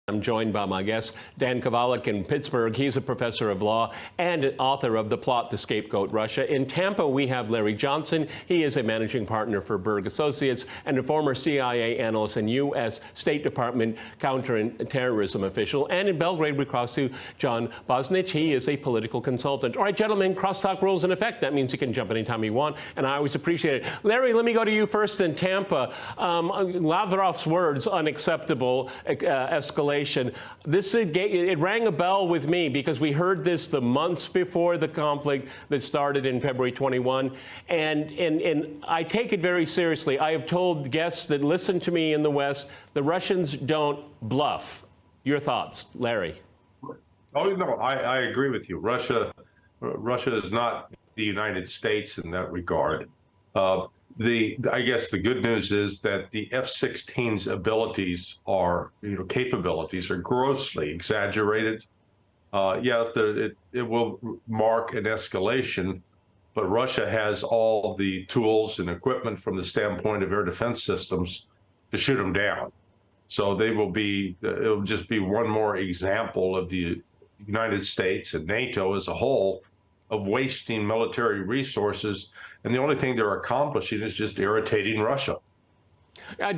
I'm joined by my guest, Dan Kovalik in Pittsburgh. He's a professor of law and author of The Plot to Scapegoat Russia. In Tampa, we have Larry Johnson. He is a managing partner for Berg Associates and a former CIA analyst and U.S. State Department counterterrorism official. And in Belgrade, we cross to John Bosnitch. He is a political consultant. All right, gentlemen, crosstalk rules in effect. That means you can jump anytime you want, and I always appreciate it. Larry, let me go to you first in Tampa. Lavrov's words, unacceptable escalation. It rang a bell with me because we heard this the months before the conflict that started in February 21, and I take it very seriously. I have told guests that listen to me in the West, the Russians don't bluff. Your thoughts, Larry? Oh, no, I agree with you. Russia is not the United States in that regard. I guess the good news is that the F-16's abilities capabilities are grossly exaggerated. It will mark an escalation, but Russia has all the tools and equipment from the standpoint of air defense systems to shoot them down. So it'll just be one more example of the United States and NATO as a whole of wasting military resources, and the only thing they're accomplishing is just irritating Russia.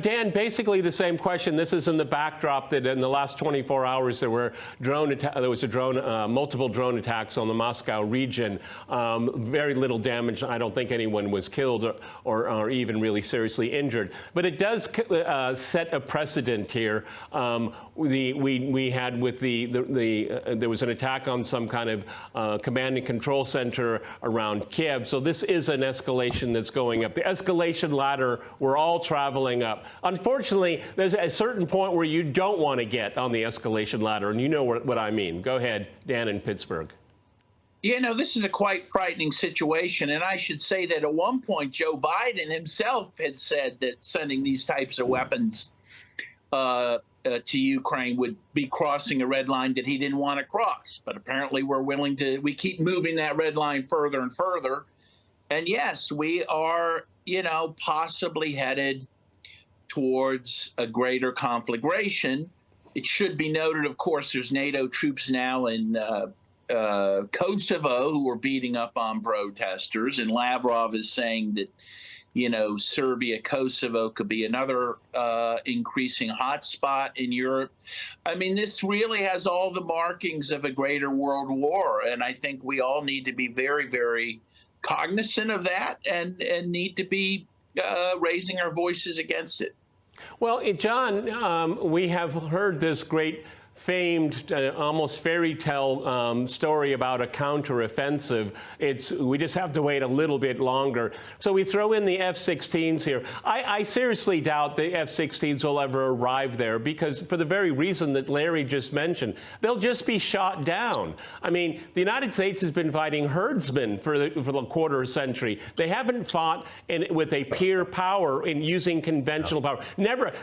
Dan, basically the same question. This is in the backdrop that in the last 24 hours there was multiple drone attacks on the Moscow region. Very little damage. I don't think anyone was killed or even really seriously injured. But it does set a precedent here. We had with there was an attack on some kind of command and control center around Kiev. So this is an escalation that's going up. The escalation ladder, we're all traveling up. Unfortunately, there's a certain point where you don't want to get on the escalation ladder, and you know what I mean. Go ahead, Dan in Pittsburgh. You know, this is a quite frightening situation, and I should say that at one point Joe Biden himself had said that sending these types of weapons to Ukraine would be crossing a red line that he didn't want to cross. But apparently we keep moving that red line further and further. And yes, we are, possibly headed towards a greater conflagration. It should be noted, of course, there's NATO troops now in Kosovo who are beating up on protesters, and Lavrov is saying that, Serbia, Kosovo could be another increasing hotspot in Europe. I mean, this really has all the markings of a greater world war, and I think we all need to be very, very cognizant of that and need to be raising our voices against it. Well, John, we have heard this great famed, almost fairy tale story about a counteroffensive. We just have to wait a little bit longer. So we throw in the F-16s here. I seriously doubt the F-16s will ever arrive there because for the very reason that Larry just mentioned, they'll just be shot down. I mean, the United States has been fighting herdsmen for the quarter century. They haven't fought with a peer power in using conventional power.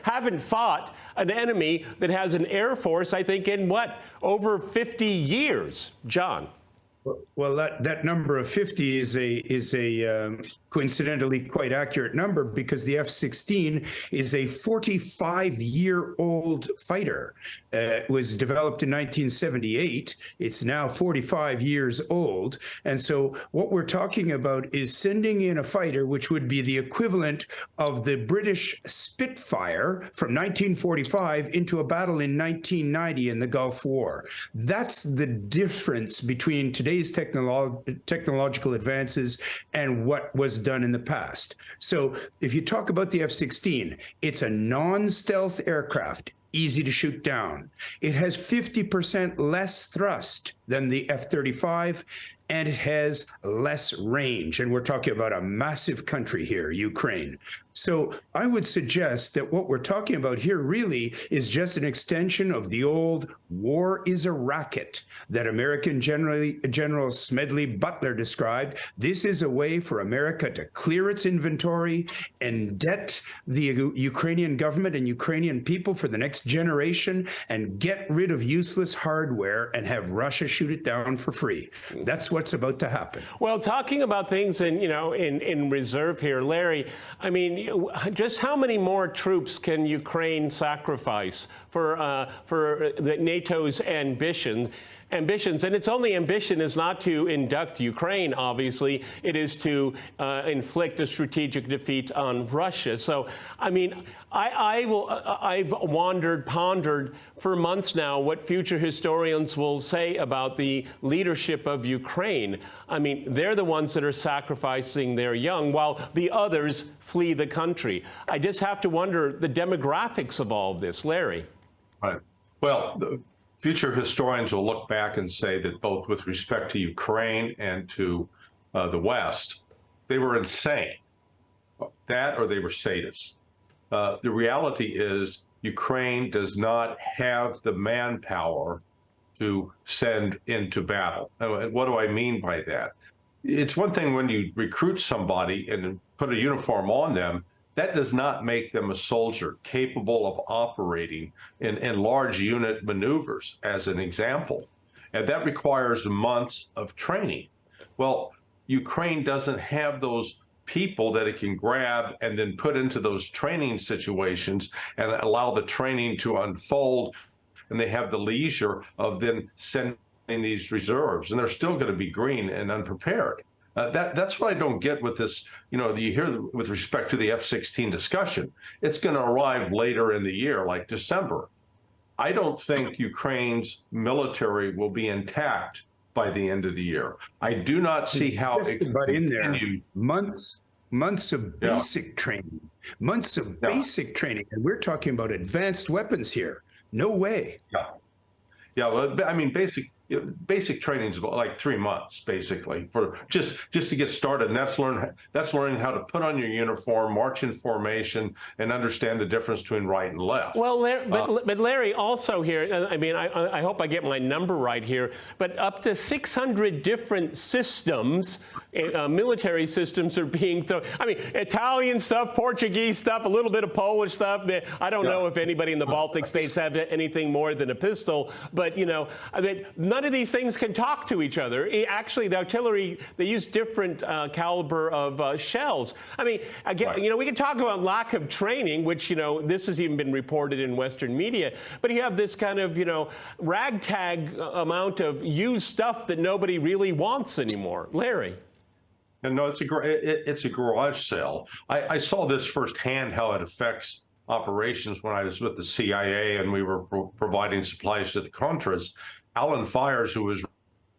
Haven't fought an enemy that has an air force, I think, in over 50 years. John. Well, that number of 50 is a coincidentally quite accurate number because the F-16 is a 45-year-old fighter. It was developed in 1978. It's now 45 years old. And so what we're talking about is sending in a fighter which would be the equivalent of the British Spitfire from 1945 into a battle in 1990 in the Gulf War. That's the difference between today's technological advances and what was done in the past. So if you talk about the F-16, it's a non-stealth aircraft, easy to shoot down. It has 50% less thrust than the F-35, and it has less range. And we're talking about a massive country here, Ukraine. So I would suggest that what we're talking about here really is just an extension of the old war is a racket that American General Smedley Butler described. This is a way for America to clear its inventory, indebt the Ukrainian government and Ukrainian people for the next generation, and get rid of useless hardware and have Russia shoot it down for free. That's what's about to happen. Well, talking about things in reserve here, Larry, I mean, just how many more troops can Ukraine sacrifice for NATO's ambitions? And its only ambition is not to induct Ukraine, obviously. It is to inflict a strategic defeat on Russia. So, I mean, I've pondered for months now what future historians will say about the leadership of Ukraine. I mean, they're the ones that are sacrificing their young while the others flee the country. I just have to wonder the demographics of all of this. Larry. Right. Well, future historians will look back and say that both with respect to Ukraine and to the West, they were insane. That or they were sadists. The reality is Ukraine does not have the manpower to send into battle. And what do I mean by that? It's one thing when you recruit somebody and put a uniform on them. That does not make them a soldier capable of operating in large unit maneuvers, as an example. And that requires months of training. Well, Ukraine doesn't have those people that it can grab and then put into those training situations and allow the training to unfold. And they have the leisure of then sending these reserves. And they're still going to be green and unprepared. That's what I don't get with this, you hear with respect to the F-16 discussion. It's going to arrive later in the year, like December. I don't think Ukraine's military will be intact by the end of the year. I do not see how it can continue. Months of basic training, basic training. And we're talking about advanced weapons here. No way. Yeah, well, I mean, basic training is like 3 months, basically, for just to get started. And that's learning how to put on your uniform, march in formation, and understand the difference between right and left. Well, but Larry, also here, I mean, I hope I get my number right here, but up to 600 different systems, military systems are being thrown. I mean, Italian stuff, Portuguese stuff, a little bit of Polish stuff. I don't know if anybody in the Baltic states have anything more than a pistol, but, I mean, none of these things can talk to each other. Actually, the artillery, they use different caliber of shells. I mean, again, we can talk about lack of training, which, this has even been reported in Western media, but you have this kind of, ragtag amount of used stuff that nobody really wants anymore. Larry. And no, it's a garage sale. I saw this firsthand, how it affects operations when I was with the CIA and we were providing supplies to the Contras. Alan Fires, who was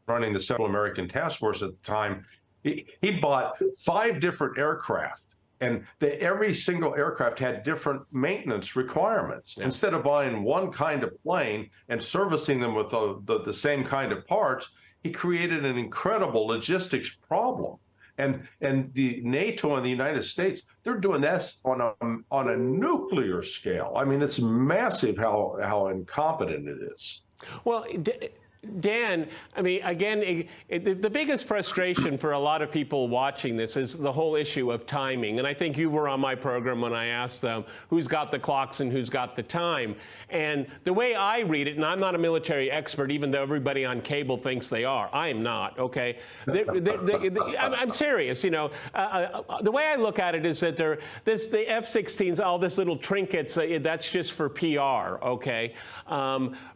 running the Central American Task Force at the time, he bought 5 different aircraft, and every single aircraft had different maintenance requirements. Instead of buying one kind of plane and servicing them with the same kind of parts, he created an incredible logistics problem. And the NATO and the United States, they're doing this on a nuclear scale. I mean, it's massive how incompetent it is. Well, Dan, I mean, again, the biggest frustration for a lot of people watching this is the whole issue of timing. And I think you were on my program when I asked them who's got the clocks and who's got the time. And the way I read it, and I'm not a military expert, even though everybody on cable thinks they are. I am not, okay? I'm serious, the way I look at it is that the F-16s, all this little trinkets, that's just for PR, okay?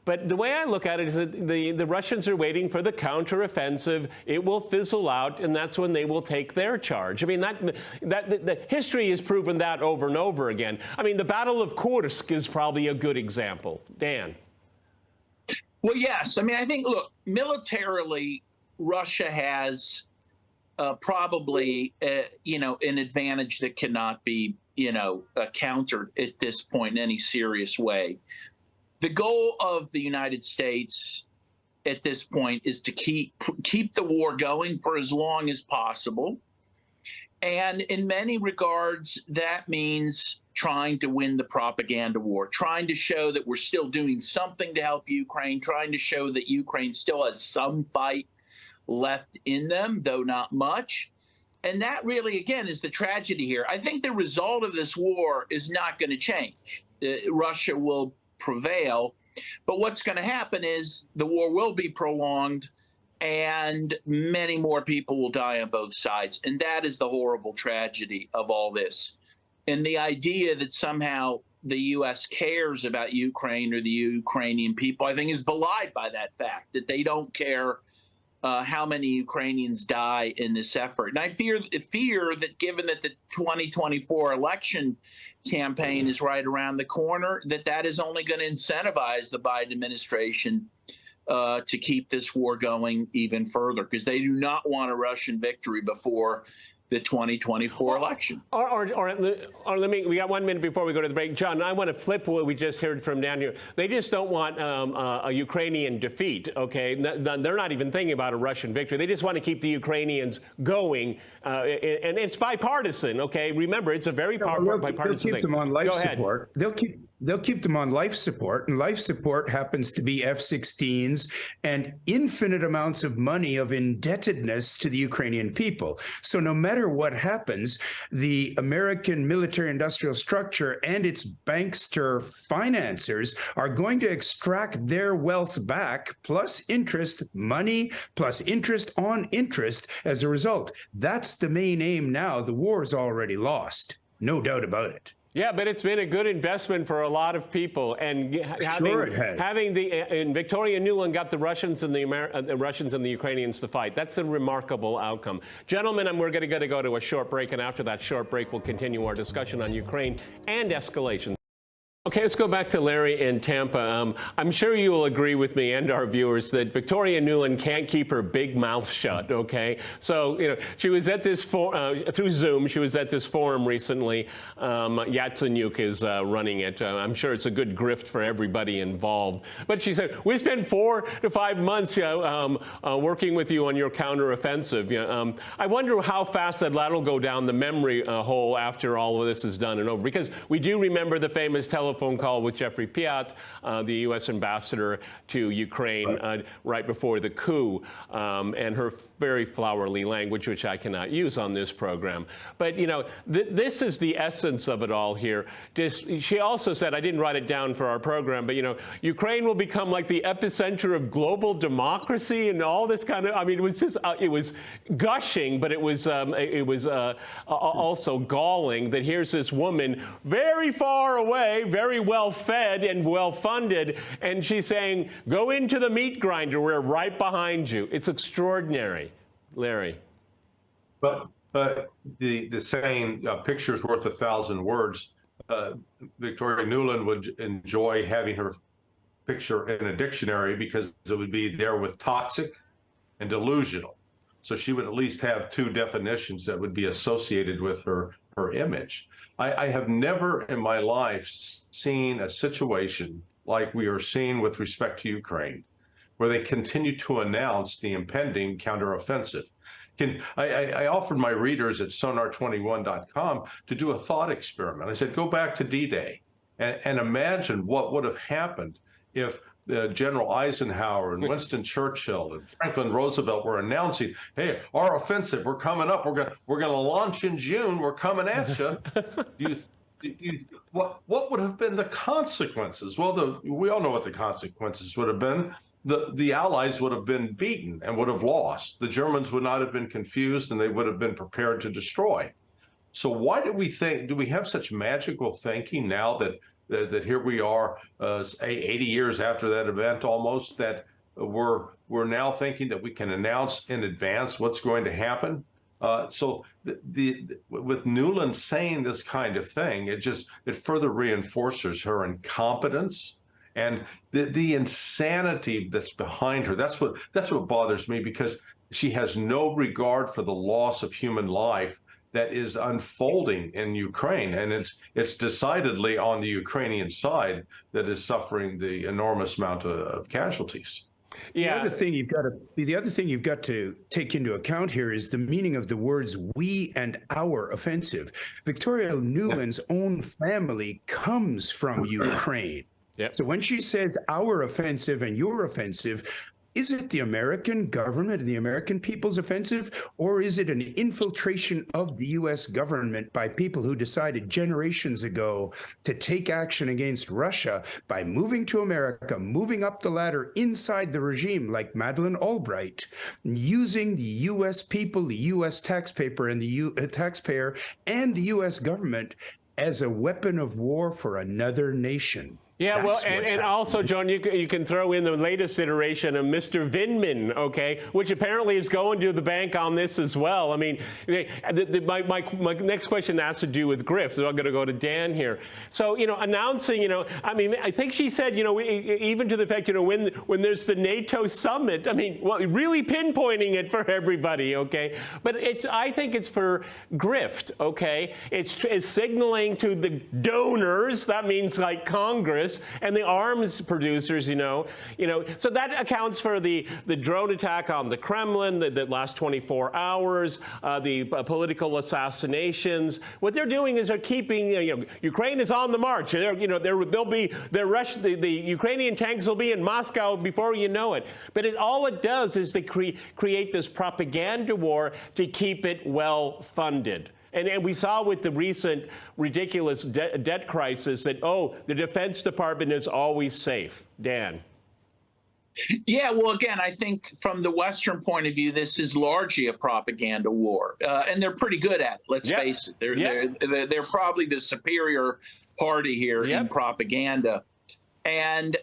But the way I look at it is that the Russians are waiting for the counteroffensive. It will fizzle out, and that's when they will take their charge. I mean, the history has proven that over and over again. I mean, the Battle of Kursk is probably a good example. Dan. Well, yes. I mean, I think, look, militarily, Russia has probably, an advantage that cannot be, countered at this point in any serious way. The goal of the United States at this point is to keep the war going for as long as possible. And in many regards, that means trying to win the propaganda war, trying to show that we're still doing something to help Ukraine, trying to show that Ukraine still has some fight left in them, though not much. And that really, again, is the tragedy here. I think the result of this war is not going to change. Russia will prevail. But what's going to happen is the war will be prolonged, and many more people will die on both sides. And that is the horrible tragedy of all this. And the idea that somehow the U.S. cares about Ukraine or the Ukrainian people, I think, is belied by that fact that they don't care how many Ukrainians die in this effort. And I fear that given that the 2024 election campaign is right around the corner, that is only going to incentivize the Biden administration to keep this war going even further, because they do not want a Russian victory before the 2024 election. Or let me, we got 1 minute before we go to the break. John, I want to flip what we just heard from down here. They just don't want a Ukrainian defeat, okay? They're not even thinking about a Russian victory. They just want to keep the Ukrainians going, and it's bipartisan, okay? Remember, it's a very bipartisan thing. Them on life go ahead. Support. They'll keep them on life support, and life support happens to be F-16s and infinite amounts of money of indebtedness to the Ukrainian people. So no matter what happens, the American military-industrial structure and its bankster financiers are going to extract their wealth back, plus interest, money, plus interest on interest as a result. That's the main aim now. The war is already lost, no doubt about it. Yeah, but it's been a good investment for a lot of people, and having and Victoria Nuland got the Russians and the Ukrainians to fight. That's a remarkable outcome, gentlemen. We're going to go to a short break, and after that short break, we'll continue our discussion on Ukraine and escalation. Okay, let's go back to Larry in Tampa. I'm sure you will agree with me and our viewers that Victoria Nuland can't keep her big mouth shut, okay? So, she was at this, through Zoom, she was at this forum recently. Yatsenyuk is running it. I'm sure it's a good grift for everybody involved. But she said, we spent 4 to 5 months working with you on your counteroffensive. I wonder how fast that'll go down the memory hole after all of this is done and over. Because we do remember the famous telephone call with Jeffrey Piat, the U.S. ambassador to Ukraine, right before the coup, and her very flowery language, which I cannot use on this program. But, this is the essence of it all here. She also said, I didn't write it down for our program, but, Ukraine will become like the epicenter of global democracy and all this kind of, I mean, it was just, it was gushing, but it was also galling that here's this woman very far away, very well fed and well funded, and she's saying, go into the meat grinder, we're right behind you. It's extraordinary. Larry. But the saying, picture's worth 1,000 words. Victoria Nuland would enjoy having her picture in a dictionary because it would be there with toxic and delusional. So she would at least have 2 definitions that would be associated with her image. I have never in my life seen a situation like we are seeing with respect to Ukraine, where they continue to announce the impending counteroffensive. I offered my readers at sonar21.com to do a thought experiment. I said, go back to D-Day and imagine what would have happened if General Eisenhower and Winston Churchill and Franklin Roosevelt were announcing, "Hey, our offensive, we're coming up. We're going to launch in June. We're coming at you." What would have been the consequences? Well, we all know what the consequences would have been. The Allies would have been beaten and would have lost. The Germans would not have been confused, and they would have been prepared to destroy. So why do we have such magical thinking now that here we are, 80 years after that event almost, that we're now thinking that we can announce in advance what's going to happen? So with Nuland saying this kind of thing, it further reinforces her incompetence and the insanity that's behind her. That's what bothers me, because she has no regard for the loss of human life that is unfolding in Ukraine, and it's decidedly on the Ukrainian side that is suffering the enormous amount of casualties. Yeah. The other thing you've got to take into account here is the meaning of the words "we" and "our offensive." Victoria Nuland's own family comes from Ukraine. Yep. So when she says "our offensive" and "your offensive," Is it the American government and the American people's offensive, or is it an infiltration of the U.S. government by people who decided generations ago to take action against Russia by moving to America, moving up the ladder inside the regime like Madeleine Albright, using the U.S. people, the U.S. taxpayer, and the U.S. government as a weapon of war for another nation? Yeah, well, and also, John, you can throw in the latest iteration of Mr. Vindman, okay, which apparently is going to the bank on this as well. I mean, my next question has to do with grift, so I'm going to go to Dan here. So, announcing, I mean, I think she said, even to the fact, when there's the NATO summit, I mean, well, really pinpointing it for everybody, okay? But I think it's for grift, okay? It's signaling to the donors, that means like Congress, and the arms producers, so that accounts for the drone attack on the Kremlin that last 24 hours, the political assassinations. What they're doing is they're keeping, Ukraine is on the march. The Ukrainian tanks will be in Moscow before you know it. But all it does is they create this propaganda war to keep it well funded. And we saw with the recent ridiculous debt crisis that, the Defense Department is always safe. Dan. Yeah, well, again, I think from the Western point of view, this is largely a propaganda war, and they're pretty good at it. Let's face it; they're probably the superior party here in propaganda, and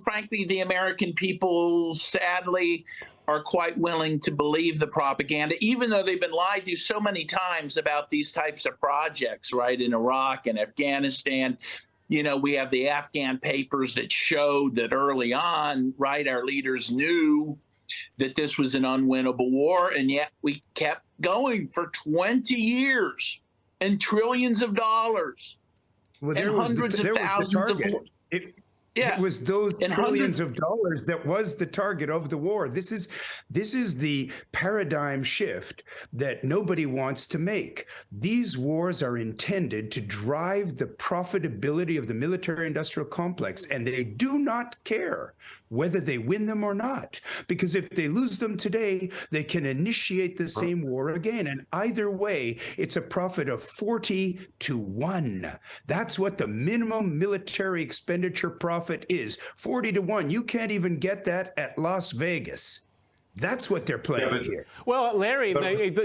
frankly, the American people, sadly, are quite willing to believe the propaganda, even though they've been lied to so many times about these types of projects, right, in Iraq and Afghanistan. We have the Afghan papers that showed that early on, right, our leaders knew that this was an unwinnable war, and yet we kept going for 20 years and trillions of dollars and hundreds of thousands of It was those billions of dollars that was the target of the war. This is the paradigm shift that nobody wants to make. These wars are intended to drive the profitability of the military-industrial complex, and they do not care whether they win them or not. Because if they lose them today, they can initiate the same war again. And either way, it's a profit of 40-1. That's what the minimum military expenditure profit is, 40-1. You can't even get that at Las Vegas. That's what they're playing here. Well, Larry,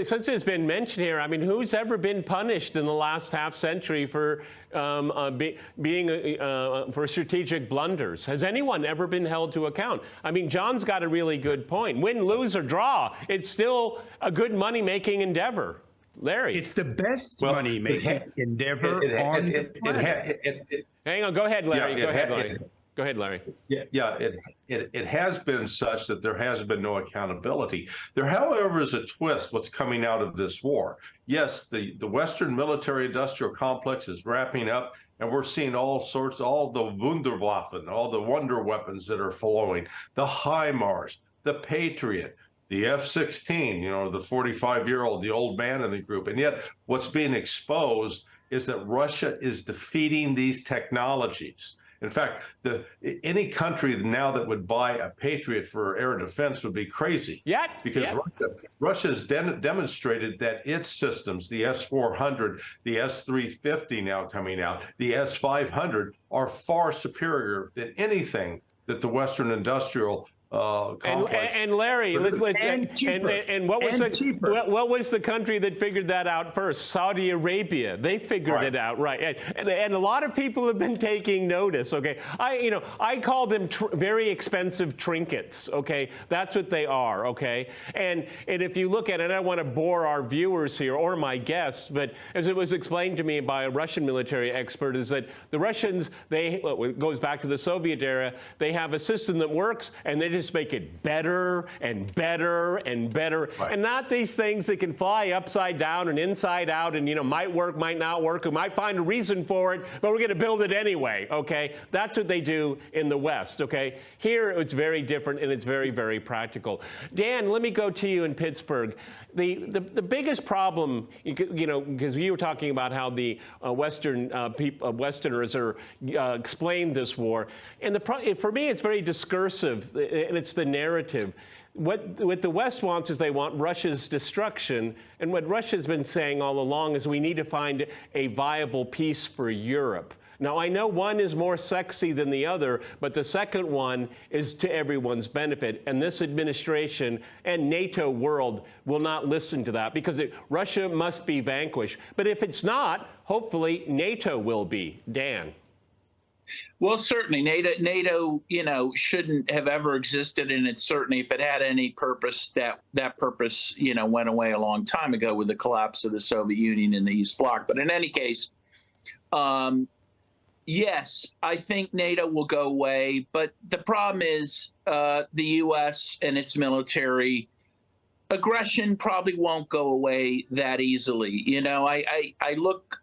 since it's been mentioned here, I mean, who's ever been punished in the last half century for for strategic blunders? Has anyone ever been held to account? I mean, John's got a really good point. Win, lose, or draw, it's still a good money-making endeavor. Larry. It's the best money-making endeavor on the planet. Hang on. Go ahead, Larry. Go ahead, Larry. Go ahead, Larry. It has been such that there has been no accountability. There, however, is a twist what's coming out of this war. Yes, the Western military-industrial complex is wrapping up, and we're seeing all the Wunderwaffen, all the wonder weapons that are flowing, the HIMARS, the Patriot, the F-16, the 45-year-old, the old man in the group. And yet what's being exposed is that Russia is defeating these technologies. In fact, any country now that would buy a Patriot for air defense would be crazy. Because Russia has demonstrated that its systems, the S-400, the S-350 now coming out, the S-500, are far superior than anything that the Western industrial complex. And Larry, what was the country that figured that out first? Saudi Arabia. They figured it out, right? And a lot of people have been taking notice. Okay, I call them very expensive trinkets. Okay, that's what they are. Okay, and if you look at it, I don't want to bore our viewers here or my guests, but as it was explained to me by a Russian military expert, is that the Russians, it goes back to the Soviet era, they have a system that works, and they just make it better and better and better, and not these things that can fly upside down and inside out and might work, might not work, we might find a reason for it, but we're going to build it anyway. Okay, that's what they do in the West. Okay, here it's very different, and it's very, very practical. Dan, let me go to you in Pittsburgh. The biggest problem, because you were talking about how the Westerners are explained this war, and for me it's very discursive. and it's the narrative. What the West wants is they want Russia's destruction, and what Russia's been saying all along is we need to find a viable peace for Europe. Now, I know one is more sexy than the other, but the second one is to everyone's benefit. And this administration and NATO world will not listen to that because Russia must be vanquished. But if it's not, hopefully NATO will be. Dan. Well, certainly NATO, shouldn't have ever existed, and it's certainly, if it had any purpose, that purpose, went away a long time ago with the collapse of the Soviet Union and the East Bloc. But in any case, yes, I think NATO will go away, but the problem is the U.S. and its military aggression probably won't go away that easily. I look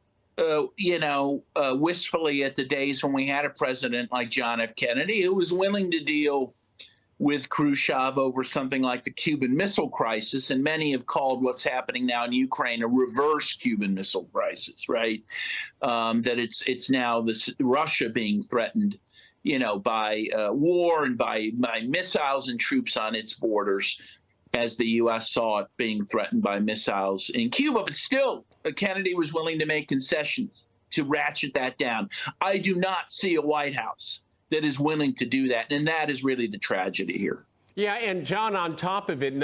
wistfully at the days when we had a president like John F. Kennedy who was willing to deal with Khrushchev over something like the Cuban Missile Crisis, and many have called what's happening now in Ukraine a reverse Cuban Missile Crisis, right? That it's now Russia being threatened, by war and by missiles and troops on its borders, as the U.S. saw it being threatened by missiles in Cuba. But still, Kennedy was willing to make concessions to ratchet that down. I do not see a White House that is willing to do that, and that is really the tragedy here. Yeah, and John, on top of it,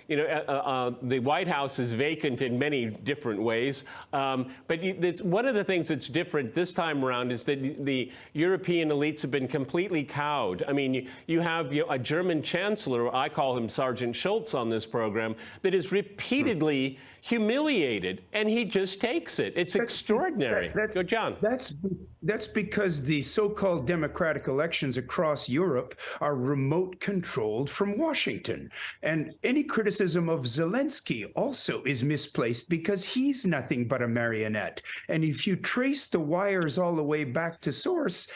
the White House is vacant in many different ways. But one of the things that's different this time around is that the European elites have been completely cowed. I mean, you have a German chancellor, I call him Sergeant Schultz on this program, that is repeatedly humiliated, and he just takes it. It's extraordinary. Go, John. That's because the so-called democratic elections across Europe are remote controlled from Washington. And any criticism of Zelensky also is misplaced because he's nothing but a marionette. And if you trace the wires all the way back to source,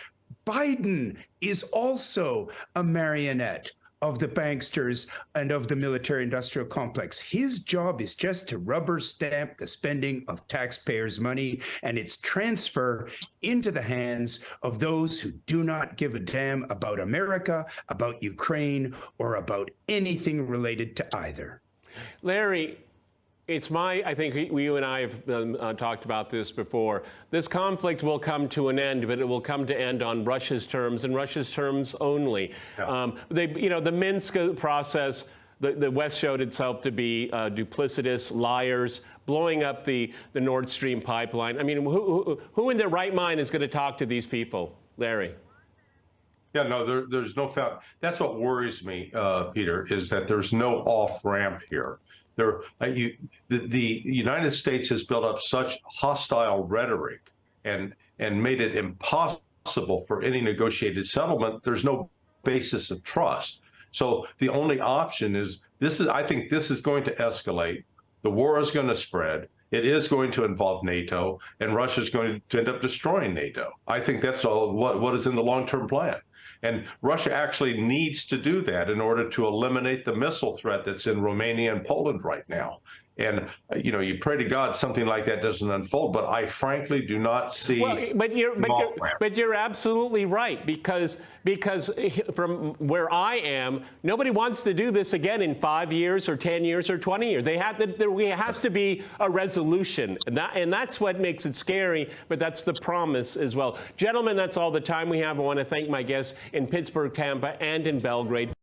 Biden is also a marionette of the banksters and of the military-industrial complex. His job is just to rubber stamp the spending of taxpayers' money and its transfer into the hands of those who do not give a damn about America, about Ukraine, or about anything related to either. Larry, I think you and I have talked about this before. This conflict will come to an end, but it will come to end on Russia's terms and Russia's terms only. Yeah. The Minsk process, the West showed itself to be duplicitous, liars, blowing up the Nord Stream pipeline. I mean, who in their right mind is going to talk to these people, Larry? Yeah, no, there's no fact. That's what worries me, Peter, is that there's no off-ramp here. The United States has built up such hostile rhetoric and made it impossible for any negotiated settlement. There's no basis of trust. So the only option is I think this is going to escalate. The war is going to spread. It is going to involve NATO, and Russia is going to end up destroying NATO. I think that's all what is in the long-term plan. And Russia actually needs to do that in order to eliminate the missile threat that's in Romania and Poland right now. And, you pray to God something like that doesn't unfold, but I frankly do not see. Well, but you're absolutely right, because from where I am, nobody wants to do this again in 5 years or 10 years or 20 years. There has to be a resolution, and that's what makes it scary, but that's the promise as well. Gentlemen, that's all the time we have. I want to thank my guests in Pittsburgh, Tampa, and in Belgrade.